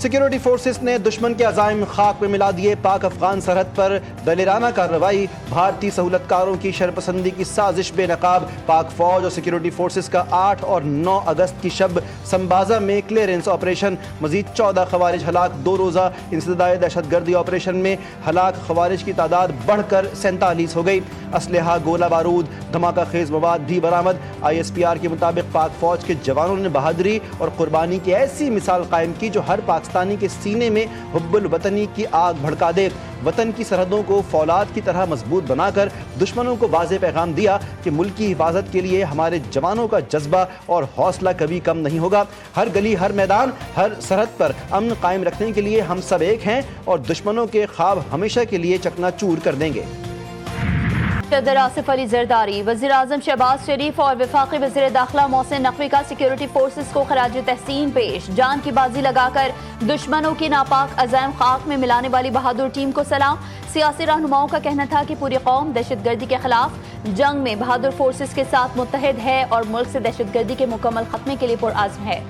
Security forces ने दुश्मन के अज़ाइम खाक में मिला दिए। पाक अफगान सरहद पर दलेराना कार्रवाई, भारतीय सहूलतकारों की शरपसंदी की साजिश बेनकाब। पाक फौज और सिक्योरिटी फोर्सेस का 8 और 9 अगस्त की शब संबाजा में क्लियरेंस ऑपरेशन। मजीद 14 खवारिज हलाक। 2 रोज़ा इंसदाद दहशतगर्दी ऑपरेशन में हलाक खवारिज की तादाद बढ़कर 47 हो गई। असलहा, गोला बारूद, धमाका खेज मवाद भी बरामद। ISPR के मुताबिक पाक फौज के जवानों ने बहादुरी और कुर्बानी की ऐसी मिसाल कायम की जो हर पाकिस्तानी के सीने में हुब्बुल वतनी की आग भड़का दे। वतन की सरहदों को फौलाद की तरह मजबूत बनाकर दुश्मनों को वाज़ेह पैगाम दिया कि मुल्क की हिफाजत के लिए हमारे जवानों का जज्बा और हौसला कभी कम नहीं होगा। हर गली, हर मैदान, हर सरहद पर अमन कायम रखने के लिए हम सब एक हैं और दुश्मनों के ख्वाब हमेशा के लिए चकनाचूर कर देंगे। सदर आसिफ अली जरदारी, वज़ीर आज़म शहबाज शरीफ और वफाकी वज़ीर दाखिला मोहसिन नकवी का सिक्योरिटी फोर्सेस को खराज तहसीन पेश। जान की बाजी लगाकर दुश्मनों की नापाक अज़ाइम खाक में मिलाने वाली बहादुर टीम को सलाम। सियासी रहनुमाओं का कहना था कि पूरी कौम दहशतगर्दी के खिलाफ जंग में बहादुर फोर्सेस के साथ मुत्तहिद है और मुल्क से दहशतगर्दी के मुकम्मल खत्मे के लिए पुरअज़्म है।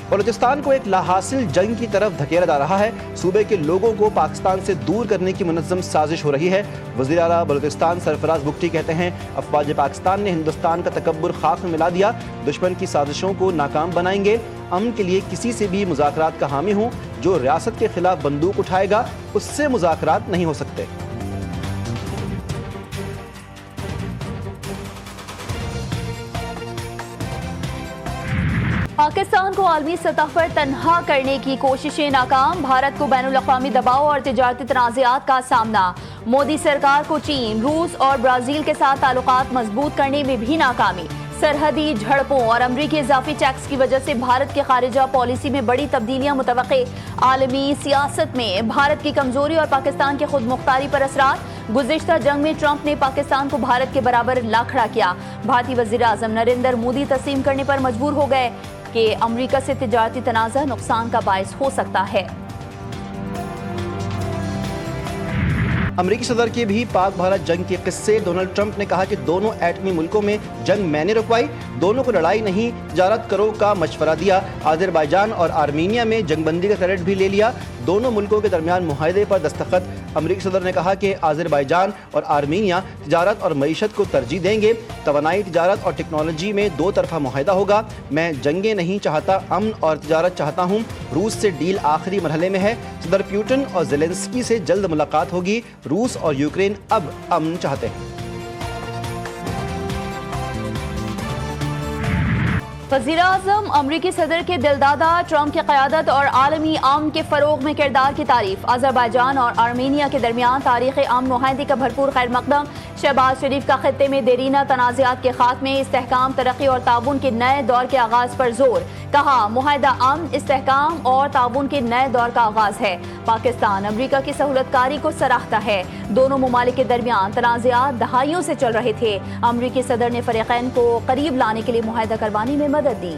बलूचिस्तान को एक लाहासिल जंग की तरफ धकेला जा रहा है। सूबे के लोगों को पाकिस्तान से दूर करने की मुनज़्ज़म साजिश हो रही है। वज़ीर आला बलूचिस्तान सरफराज बुगटी कहते हैं, अफवाज पाकिस्तान ने हिंदुस्तान का तकब्बुर खाक में मिला दिया। दुश्मन की साजिशों को नाकाम बनाएंगे। अमन के लिए किसी से भी मुज़ाकरात का हामी हूँ। जो रियासत के खिलाफ बंदूक उठाएगा उससे मुज़ाकरात नहीं हो सकते। पाकिस्तान को आलमी सतह पर तन्हा करने की कोशिशें नाकाम। भारत को बैनुल अक़वामी दबाव और तिजारती तनाज़ात का सामना। मोदी सरकार को चीन, रूस और ब्राज़ील के साथ ताल्लुकात मजबूत करने में भी नाकामी। सरहदी झड़पों और अमरीकी इजाफी टैक्स की वजह से भारत की खारिजा पॉलिसी में बड़ी तब्दीलियां मुतवक्के। आलमी सियासत में भारत की कमजोरी और पाकिस्तान की खुद मुख्तारी पर असरात। गुज़िश्ता जंग में ट्रंप ने पाकिस्तान को भारत के बराबर ला खड़ा किया। भारतीय वज़ीर आज़म नरेंद्र मोदी तस्लीम करने पर मजबूर हो गए कि अमरीका से तिजारती तनाज़ा नुकसान का बायस हो सकता है। अमरीकी सदर के भी पाक भारत जंग के किस्से। डोनाल्ड ट्रंप ने कहा कि दोनों एटमी मुल्कों में जंग मैंने रुकवाई, दोनों को लड़ाई नहीं तिजारत करो का मशवरा दिया। आज़रबाईजान और आर्मीनिया में जंगबंदी का क्रेडिट भी ले लिया। दोनों मुल्कों के दरमियान मुआहदे पर दस्तखत। अमरीकी सदर ने कहा कि आज़रबाईजान और आर्मीनिया तिजारत और मईशत को तरजीह देंगे। तवानाई, तिजारत और टेक्नोलॉजी में 2 तरफा मुआहदा होगा। मैं जंगें नहीं चाहता, अमन और तिजारत चाहता हूँ। रूस से डील आखिरी मरहले में है। सदर पुतिन और ज़ेलेंस्की से जल्द मुलाकात होगी। रूस और यूक्रेन अब अमन चाहते हैं। वज़ीर-ए-आज़म अमरीकी सदर के दिलदादा ट्रंप की क़यादत और आलमी अमन के फ़रोग़ में किरदार की तारीफ। आज़रबाईजान और आर्मीनिया के दरमियान तारीख़ी अमन मुआहदे का भरपूर खैर मकदम। शहबाज शरीफ का खित्ते में देरीना तनाज़ात के खात्मे, इस्तेहकाम, तरक्की और ताउन के नए दौर के आगाज़ पर जोर। कहा, मुआहदा अमन, इस्तेहकाम और ताउन के नए दौर का आगाज़ है। पाकिस्तान अमरीका की सहूलतकारी को सराहता है। दोनों ममालिक के दरमियान तनाज़ात दहाइयों से चल रहे थे। अमरीकी सदर ने फ़रीक़ैन को करीब लाने के लिए मुआहदा करवाने में मदद दी।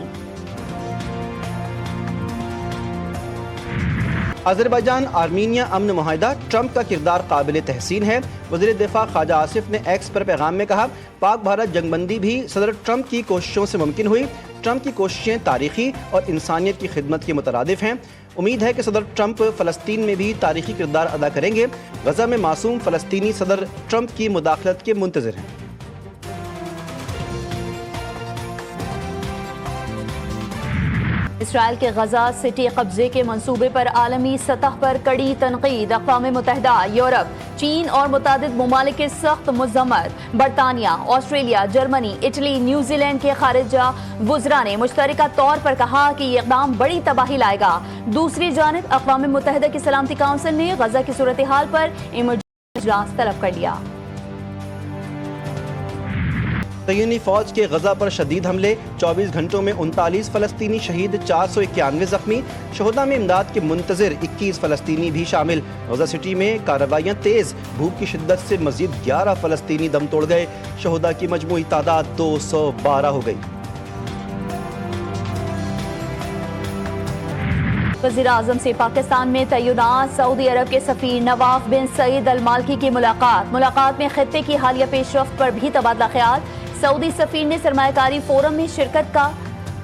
आज़रबाईजान आर्मीनिया अमन मुआहदा, ट्रंप का किरदार काबिल तहसीन है। वज़ीर दिफा ख्वाजा आसिफ ने एक्स पर पैगाम में कहा, पाक भारत जंगबंदी भी सदर ट्रंप की कोशिशों से मुमकिन हुई। ट्रंप की कोशिशें तारीखी और इंसानियत की खिदमत के मुतरादिफ हैं। उम्मीद है कि सदर ट्रंप फ़लस्तीन में भी तारीखी किरदार अदा करेंगे। गज़ा में मासूम फ़लस्तीनी सदर ट्रंप की मुदाखलत के मुंतज़िर हैं। इसराइल के गजा सिटी कब्जे के मंसूबे पर आलमी सतह पर कड़ी तनकीद। अक़वाम मुत्तहिदा, यूरोप, चीन और मुतादिद ममालिक के सख्त मुज़म्मत। बरतानिया, ऑस्ट्रेलिया, जर्मनी, इटली, न्यूजीलैंड के खारिजा वुज़रा ने मुश्तरका तौर पर कहा कि ये इक़दाम बड़ी तबाही लाएगा। दूसरी जानिब अक़वाम मुत्तहिदा की सलामती काउंसिल ने गजा की सूरत हाल पर इमरजेंसी इजलास तलब कर लिया। तयनी फौज के गजा पर शदीद हमले, 24 घंटों में 39 फ़लस्तीनी शहीद, 491 जख्मी। शोहदा में इमदाद के मुंतज़िर 21 फ़लस्तीनी भी शामिल। गजा सिटी में कार्रवाइयाँ तेज़। भूख की शिद्दत से मज़ीद 11 फ़लस्तीनी दम तोड़ गए। शोहदा की मजमूई तादाद 212 हो गई। वज़ीर-ए-आज़म से पाकिस्तान में तैनात सऊदी अरब के सफ़ीर नवाफ बिन सईद अल मालकी की मुलाकात में खित्ते की हालिया पेशरफ्त पर भी तबादला ख्याल। सऊदी सफ़ीर ने सरमायाकारी फोरम में शिरकत का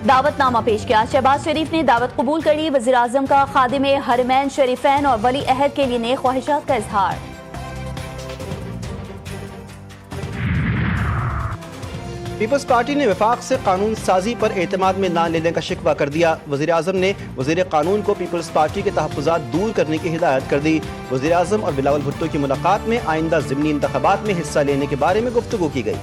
दावतनामा पेश किया। शहबाज शरीफ ने दावत कबूल करी। वज़ीर-ए-आज़म का खादिम हरमैन शरीफैन और वली अहद के लिए नेक ख्वाहिशात का इजहार। पीपल्स पार्टी ने वफाक से कानून साजी पर एतमाद में ना लेने का शिकवा कर दिया। वज़ीर-ए-आज़म ने वज़ीर कानून को पीपल्स पार्टी के तहफ़्फ़ुज़ात दूर करने की हिदायत कर दी। वज़ीर-ए-आज़म और बिलावल भुट्टो की मुलाकात में आइंदा ज़िमनी इंतख़ाबात में हिस्सा लेने के बारे में गुफ्तगू की गई।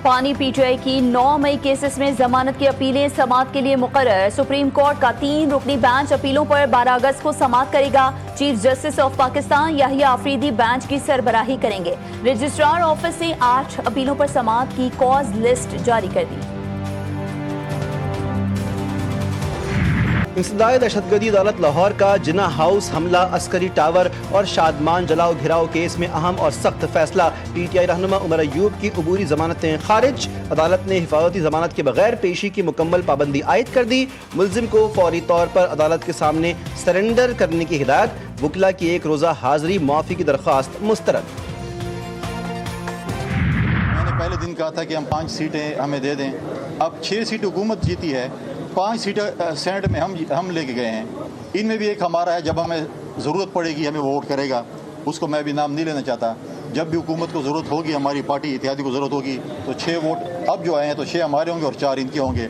पानी पीटीआई की 9 मई केसेस में जमानत की अपीलें समाअत के लिए मुकर्रर। सुप्रीम कोर्ट का 3 रुकनी बेंच अपीलों पर 12 अगस्त को समाअत करेगा। Chief justice of Pakistan Yahya Afridi bench की सरबराही करेंगे। रजिस्ट्रार ऑफिस ने 8 अपीलों पर समाअत की कॉज लिस्ट जारी कर दी। इंसदाद दहशतगर्दी अदालत लाहौर का जिना हाउस हमला, अस्करी टावर और शादमान जलाओ घिराव केस में अहम और सख्त फैसला। पीटीआई रहनुमा उमर अयूब की अबूरी जमानतें खारिज। अदालत ने हिफाजती जमानत के बगैर पेशी की मुकम्मल पाबंदी आयद कर दी। मुलजिम को फौरी तौर पर अदालत के सामने सरेंडर करने की हिदायत। वकला की 1 रोज़ा हाजिरी मुआफ़ी की दरख्वास्त मुस्तरद। मैंने पहले दिन कहा था कि हम 5 सीटें हमें दे दें। अब 6 सीट हुकूमत जीती है, 5 सीटें सेनेट में हम लेके गए हैं। इनमें भी एक हमारा है, जब हमें ज़रूरत पड़ेगी हमें वोट करेगा। उसको मैं भी नाम नहीं लेना चाहता। जब भी हुकूमत को ज़रूरत होगी, हमारी पार्टी इत्तेहादी को ज़रूरत होगी, तो 6 वोट अब जो आए हैं तो 6 हमारे होंगे और 4 इनके होंगे।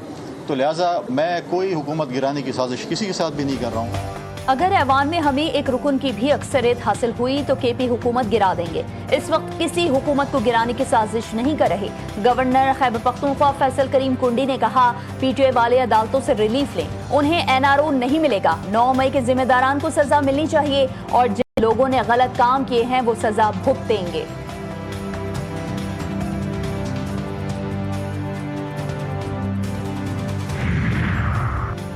तो लिहाजा मैं कोई हुकूमत गिराने की साजिश किसी के साथ भी नहीं कर रहा हूँ। अगर ऐवान में हमें एक रुकन की भी अक्सरियत हासिल हुई तो केपी हुकूमत गिरा देंगे। इस वक्त किसी हुकूमत को गिराने की साजिश नहीं कर रहे। गवर्नर खैबर पख्तूनख्वा फैसल करीम कुंडी ने कहा, पीटीआई वाले अदालतों से रिलीफ लें, उन्हें एनआरओ नहीं मिलेगा। 9 मई के जिम्मेदारान को सजा मिलनी चाहिए और जिन लोगों ने गलत काम किए हैं वो सजा भुगतेंगे।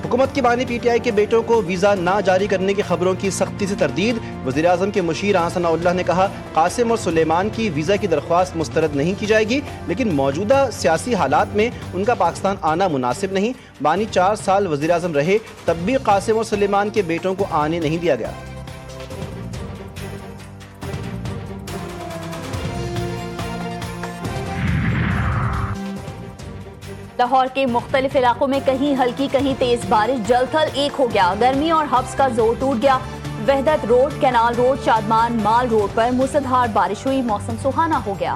हुकूमत की बानी पीटीआई के बेटों को वीज़ा ना जारी करने की खबरों की सख्ती से तरदीद। वज़ीर-ए-आज़म के मुशीर सनाउल्लाह ने कहा, कासिम और सुलेमान की वीज़ा की दरख्वास्त मुस्तरद नहीं की जाएगी, लेकिन मौजूदा सियासी हालात में उनका पाकिस्तान आना मुनासिब नहीं। बानी 4 साल वज़ीर-ए-आज़म रहे, तब भी कासिम और सुलेमान के बेटों को आने नहीं दिया गया। लाहौर के मुख्तलिफ इलाकों में कहीं हल्की कहीं तेज बारिश, जलथल एक हो गया। गर्मी और हब्स का जोर टूट गया। वहदत रोड, कैनाल रोड, शादमान माल रोड पर मूसलाधार बारिश हुई। मौसम सुहाना हो गया।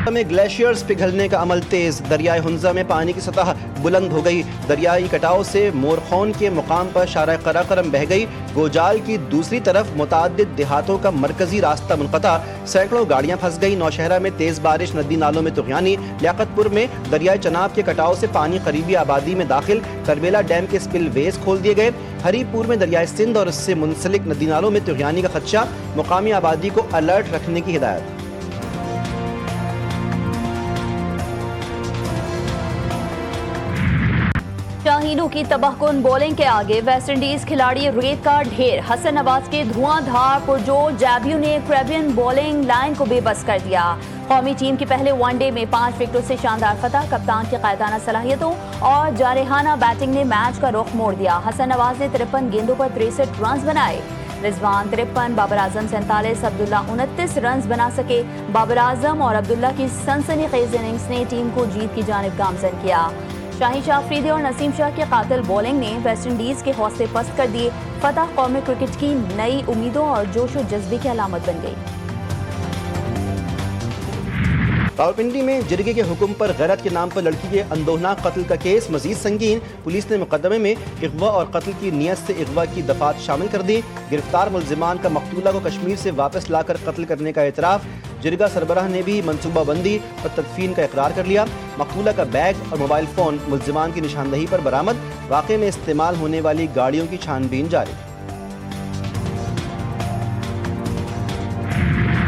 में ग्लेशियर्स पिघलने का अमल तेज। दरियाए हुंजा में पानी की सतह बुलंद हो गई। दरियाई कटाव से मोरखौन के मुकाम पर शारा कराकरम बह गई। गोजाल की दूसरी तरफ मुताद्दिद देहातों का मरकजी रास्ता मुनक़ता। सैकड़ों गाड़ियां फंस गई। नौशहरा में तेज बारिश, नदी नालों में तुग़यानी। लियाकतपुर में दरियाए चनाब के कटाव से पानी करीबी आबादी में दाखिल। करबेला डैम के स्पिल वेज खोल दिए गए। हरीपुर में दरियाए सिंध और इससे मुंसलिक नदी नालों में तुग़यानी का खदशा। मुकामी आबादी को अलर्ट रखने की हिदायत। शाहीनों की तबाहकुन बॉलिंग के आगे वेस्ट इंडीज खिलाड़ी रेत का ढेर। हसन नवाज के धुआंधार पुरजोर जैबियों ने कैरेबियन बॉलिंग लाइन को बेबस कर दिया। कौमी टीम के पहले वनडे में 5 विकेटों से शानदार फतह। कप्तान की कायदाना सलाहियतों और जारहाना बैटिंग ने मैच का रुख मोड़ दिया। हसन नवाज ने 53 गेंदों पर 63 रन बनाए। रिजवान 53, बाबर आजम 47, अब्दुल्ला 29 रन बना सके। बाबर आजम और अब्दुल्ला की सनसनीखेज इनिंग्स ने टीम को जीत की जानिब गामजन किया। शाहीन शाह अफरीदी और नसीम शाह के कातिल बॉलिंग ने वेस्ट इंडीज के हौसले पस्त कर दिए। फतह कौमी क्रिकेट की नई उम्मीदों और जोश और जज्बे की अलामत बन गई। रावलपिंडी में जिरगे के हुक्म पर गैरत के नाम पर लड़की के अंदोहनाक कत्ल का केस मजीद संगीन। पुलिस ने मुकदमे में अगवा और कत्ल की नियत से अगवा की दफात शामिल कर दी। गिरफ्तार मुलजिमान का मकतूला को कश्मीर से वापस लाकर कत्ल करने का एतराफ़। जिरगा सरबराह ने भी मनसूबाबंदी और तदफीन का इकरार कर लिया। मकतूला का बैग और मोबाइल फ़ोन मुलजिमान की निशानदही पर बरामद। वाक़े में इस्तेमाल होने वाली गाड़ियों की छानबीन जारी।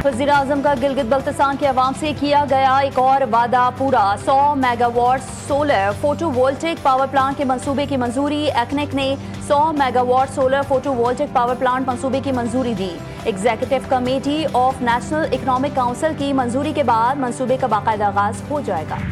वज़ीर आज़म का गिलगित बल्तिस्तान के अवाम से किया गया एक और वादा पूरा। 100 megawatt solar photovoltaic power plant के मंसूबे की मंजूरी। एक्नेक ने 100 megawatt solar photovoltaic power plant मंसूबे की मंजूरी दी। Executive Committee of National Economic Council की मंजूरी के बाद मंसूबे का बाकायदा आगाज हो जाएगा।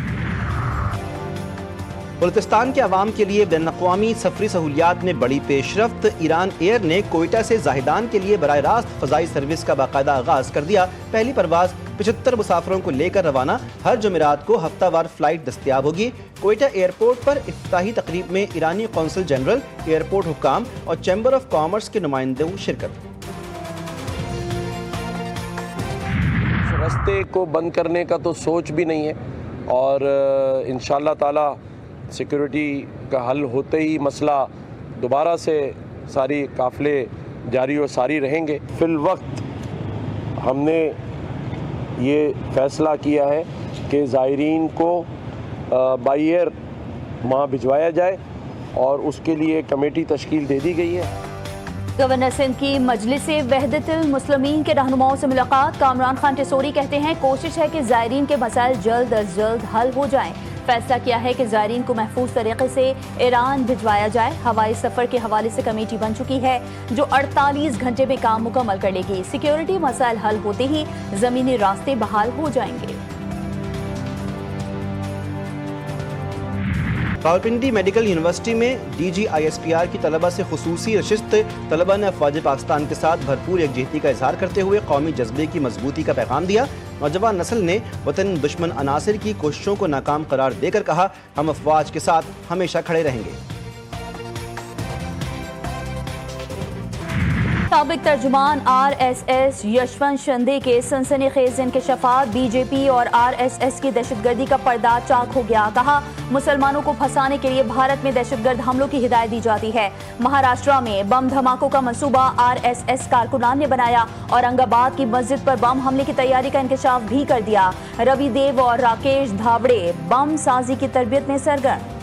बलूचिस्तान के अवाम के लिए बैनुल-अक़वामी सफरी सहूलियात में बड़ी पेशरफ्त। ईरान एयर ने कोयटा से जाहिदान के लिए बराह रास्त फ़ज़ाई सर्विस का बाकायदा आगाज़ कर दिया। पहली परवाज़ 75 मुसाफिरों को लेकर रवाना। हर जुमेरात को हफ्तावार फ़्लाइट दस्तयाब होगी। कोयटा एयरपोर्ट पर इफ्तिताही तकरीब में ईरानी कौंसल जनरल, एयरपोर्ट हुक्काम और चैम्बर ऑफ कॉमर्स के नुमाइंदों शिरकत। रास्ते को बंद करने का तो सोच भी नहीं है और इंशाअल्लाह ताला सिक्योरिटी का हल होते ही मसला दोबारा से सारी काफ़िले जारी और सारी रहेंगे। फिल वक्त हमने ये फ़ैसला किया है कि ज़ायरीन को बाई एयर वहाँ भिजवाया जाए और उसके लिए कमेटी तश्कील दे दी गई है। गवर्नर सिंध की मजलिस वहदतुल मुस्लिमीन के रहनुमाओं से मुलाकात। कामरान खान टिसोरी कहते हैं कोशिश है कि ज़ायरीन के मसाइल जल्द अज जल्द हल हो जाएं। फैसला किया है कि ज़ायरीन को महफूज तरीके से ईरान भिजवाया जाए। हवाई सफ़र के हवाले से कमेटी बन चुकी है जो 48 घंटे में काम मुकम्मल कर लेगी। सिक्योरिटी मसाइल हल होते ही ज़मीनी रास्ते बहाल हो जाएंगे। रावलपिंडी मेडिकल यूनिवर्सिटी में DGISPR की तलबा से खुसूसी नशिस्त। तलबा ने अफवाज पाकिस्तान के साथ भरपूर यकजहती का इजहार करते हुए कौमी जज्बे की मजबूती का पैगाम दिया। नौजवान नस्ल ने वतन दुश्मन अनासिर की कोशिशों को नाकाम करार देकर कहा, हम अफवाज के साथ हमेशा खड़े रहेंगे। साबिक तर्जुमान RSS यशवंत शिंदे के सनसनीखेज इंकशाफात। बीजेपी और RSS की दहशतगर्दी का पर्दा चाक हो गया। कहा, मुसलमानों को फंसाने के लिए भारत में दहशतगर्द हमलों की हिदायत दी जाती है। महाराष्ट्र में बम धमाकों का मंसूबा RSS कारकुनान ने बनाया। औरंगाबाद की मस्जिद पर बम हमले की तैयारी का इंकशाफ भी कर दिया। रवि देव और राकेश धाबड़े बम साजी की तरबियत में सरगर्म।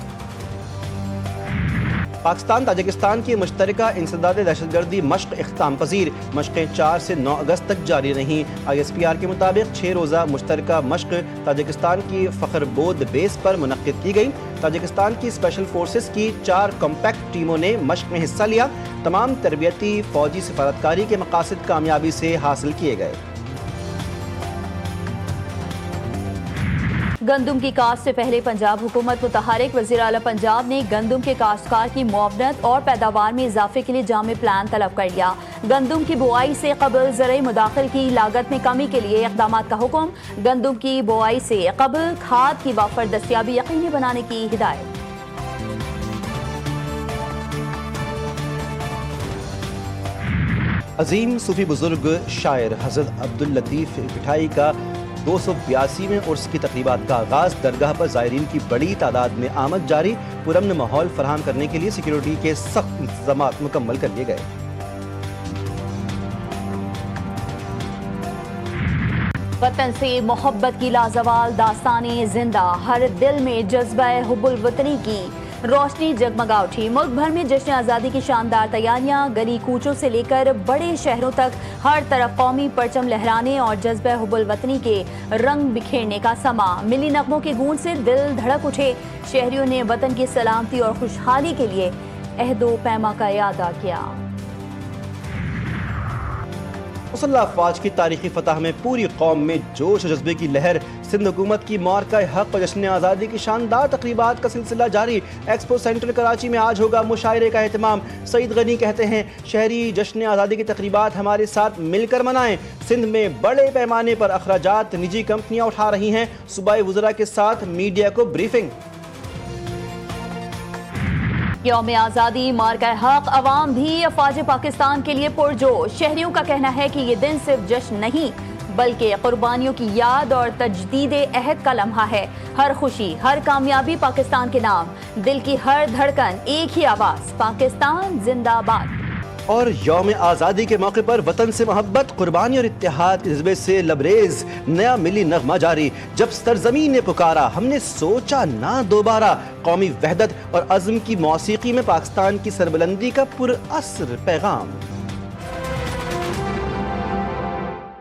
पाकिस्तान ताजिकिस्तान की मुश्तरका इंसदाद दहशतगर्दी मश्क इख्तिताम पजीर। मश्कें 4 से 9 अगस्त तक जारी रहीं। ISPR के मुताबिक 6 रोज़ा मुश्तरका मश्क ताजिकिस्तान की फ़ख्रबोद बेस पर मुनक्किद की गई। ताजिकिस्तान की स्पेशल फोर्सेस की 4 कॉम्पैक्ट टीमों ने मश्क में हिस्सा लिया। तमाम तरबियती फ़ौजी सिफारतकारी के मकासद कामयाबी से हासिल किए गए। गंदुम की काश्त से पहले पंजाब हुकूमत मुतहरिक। वज़ीर आला पंजाब ने गंदुम के काश्तकार की मुआवनत और पैदावार में इजाफे के लिए जामे प्लान तलब कर लिया। गंदुम की बुआई से कबल ज़रई मुदाखिल की लागत में कमी के लिए इक़दामात का हुक्म। गंदुम की बुआई से कबल खाद की वाफर दस्तियाबी यकीनी बनाने की हिदायत। अजीम सूफी बुजुर्ग शायर हज़रत अब्दुल लतीफ़ पिठाई का 282वें उर्स की तकरीबात का आगाज़। दरगाह पर ज़ायरीन की बड़ी तादाद में आमद जारी। पुरअमन माहौल फराहम करने के लिए सिक्योरिटी के सख्त इंतज़ामात मुकम्मल कर लिए गए। वतन से मोहब्बत की लाजवाल दास्तानें जिंदा। हर दिल में जज्बा हुब्बुल वतनी की रोशनी जगमगा उठी। मुल्क भर में जश्न आज़ादी की शानदार तैयारियां। गली कूचों से लेकर बड़े शहरों तक हर तरफ कौमी परचम लहराने और जज्बा हुब्बुल वतनी के रंग बिखेरने का समा। मिली नगमों की गूंज से दिल धड़क उठे। शहरियों ने वतन की सलामती और खुशहाली के लिए अहदो पैमा का यादा किया। मुसल्लह अफवाज की तारीखी फतह में पूरी कौम में जोश और जज्बे की लहर। सिंध हुकूमत की मार्का हक और जश्न आज़ादी की शानदार तकरीबात का सिलसिला जारी। एक्सपो सेंटर कराची में आज होगा मुशायरे का एहतमाम। सईद गनी कहते हैं, शहरी जश्न आज़ादी की तकरीबात हमारे साथ मिलकर मनाएं। सिंध में बड़े पैमाने पर अखराजात निजी कंपनियां उठा रही हैं। सूबाई वज़रा के साथ मीडिया को ब्रीफिंग। यौम आज़ादी मार्का हक। अवाम भी अफवाज पाकिस्तान के लिए पुरजोश। शहरियों का कहना है कि ये दिन सिर्फ जश्न नहीं बल्कि कुर्बानियों की याद और तजदीद अहद का लम्हा है। हर खुशी, हर कामयाबी पाकिस्तान के नाम। दिल की हर धड़कन, एक ही आवाज़, पाकिस्तान जिंदाबाद। और यौम आज़ादी के मौके पर वतन से मोहब्बत, कुर्बानी और इत्तेहाद के जज्बे से लबरेज नया मिली नगमा जारी। जब सरजमीन ने पुकारा हमने सोचा ना दोबारा। कौमी वहदत और अज़्म की मौसीकी में पाकिस्तान की सरबलंदी का पुरअसर पैगाम।